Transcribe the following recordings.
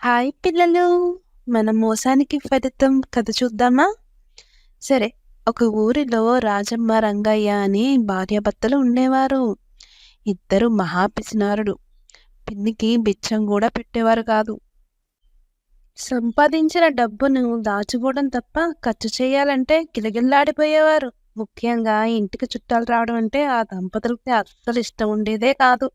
Hi పిల్లలు! మన మోసానికి ఫలితం కథ చూద్దామా? సరే, ఒక ఊరిలో రాజమ్మ, రంగయ్య అని భార్యాభర్తలు ఉండేవారు. ఇద్దరు మహా పిసినారులు. పిన్నికి బిచ్చం కూడా పెట్టేవారు కాదు. సంపాదించిన డబ్బును దాచుకోవడం తప్ప ఖర్చు చేయాలంటే గిలగిల్లాడిపోయేవారు. ముఖ్యంగా ఇంటికి చుట్టాలు రావడం అంటే ఆ దంపతులకి అస్సలు ఇష్టం ఉండేదే కాదు.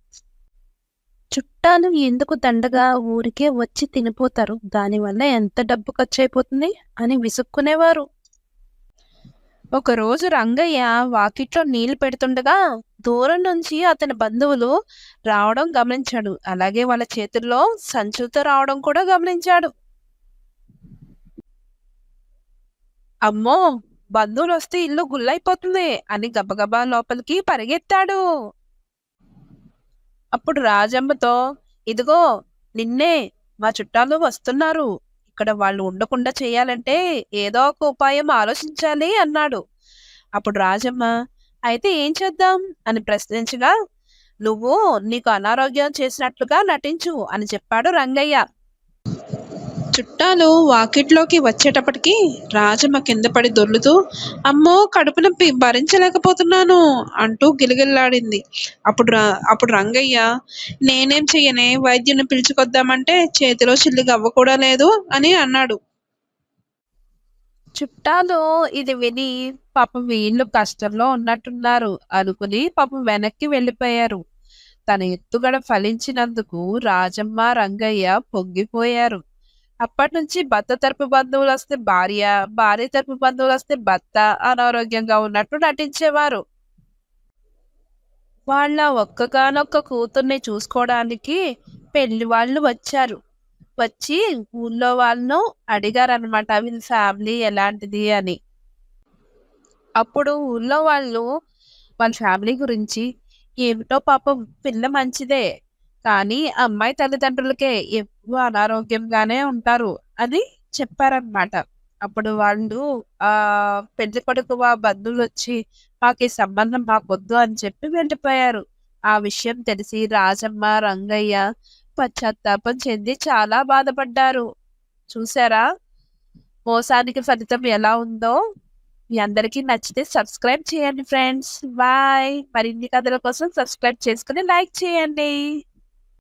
చుట్టాలు ఎందుకు దండగా ఊరికే వచ్చి తినిపోతారు, దానివల్ల ఎంత డబ్బు ఖర్చయిపోతుంది అని విసుక్కునేవారు. ఒకరోజు రంగయ్య వాకిట్లో నీళ్లు పెడుతుండగా దూరం నుంచి అతని బంధువులు రావడం గమనించాడు. అలాగే వాళ్ళ చేతుల్లో సంచులతో రావడం కూడా గమనించాడు. అమ్మో, బంధువులు వస్తే ఇల్లు గుల్లైపోతుంది అని గబగబా లోపలికి పరిగెత్తాడు. అప్పుడు రాజమ్మతో, ఇదిగో నిన్నే, మా చుట్టాలు వస్తున్నారు. ఇక్కడ వాళ్ళు ఉండకుండా చేయాలంటే ఏదో ఒక ఉపాయం ఆలోచించాలి అన్నాడు. అప్పుడు రాజమ్మ, అయితే ఏం చేద్దాం అని ప్రశ్నించగా, నువ్వు నీకు అనారోగ్యం చేసినట్లుగా నటించు అని చెప్పాడు రంగయ్య. చుట్టాలు వాకిట్లోకి వచ్చేటప్పటికి రాజమ్మ కింద పడి దొర్లుతూ, అమ్మో కడుపు నొప్పి భరించలేకపోతున్నాను అంటూ గిలగిల్లాడింది. అప్పుడు రంగయ్య, నేనేం చెయ్యనే, వైద్యుని పిలుచుకొద్దామంటే చేతిలో చిల్లి గవ్వ కూడా లేదు అని అన్నాడు. చుట్టాలు ఇది విని పాపం వీళ్ళు కష్టంలో ఉన్నట్టున్నారు అనుకుని పాపం వెనక్కి వెళ్ళిపోయారు. తన ఎత్తుగడ ఫలించినందుకు రాజమ్మ, రంగయ్య పొంగిపోయారు. అప్పటి నుంచి భర్త తరపు బంధువులు వస్తే భార్య, భార్య తరపు బంధువులు వస్తే భర్త అనారోగ్యంగా ఉన్నట్టు నటించేవారు. వాళ్ళ ఒక్కగానొక్క కూతుర్ని చూసుకోవడానికి పెళ్లి వాళ్ళు వచ్చారు. వచ్చి ఊళ్ళో వాళ్ళను అడిగారనమాట, వీళ్ళ ఫ్యామిలీ ఎలాంటిది అని. అప్పుడు ఊళ్ళో వాళ్ళు వాళ్ళ ఫ్యామిలీ గురించి, ఏమిటో పాపం పిల్ల మంచిదే, కానీ అమ్మాయి తల్లిదండ్రులకే ఎప్పుడు అనారోగ్యంగానే ఉంటారు అని చెప్పారనమాట. అప్పుడు వాళ్ళు పెళ్లి కొడుకు బంధువులు వచ్చి, మాకు ఈ సంబంధం మాకొద్దు అని చెప్పి వెళ్ళిపోయారు. ఆ విషయం తెలిసి రాజమ్మ, రంగయ్య పశ్చాత్తాపం చెంది చాలా బాధపడ్డారు. చూసారా మోసానికి ఫలితం ఎలా ఉందో? మీ అందరికీ నచ్చితే సబ్స్క్రైబ్ చేయండి ఫ్రెండ్స్. బాయ్. మరిన్ని కథల కోసం సబ్స్క్రైబ్ చేసుకుని లైక్ చేయండి.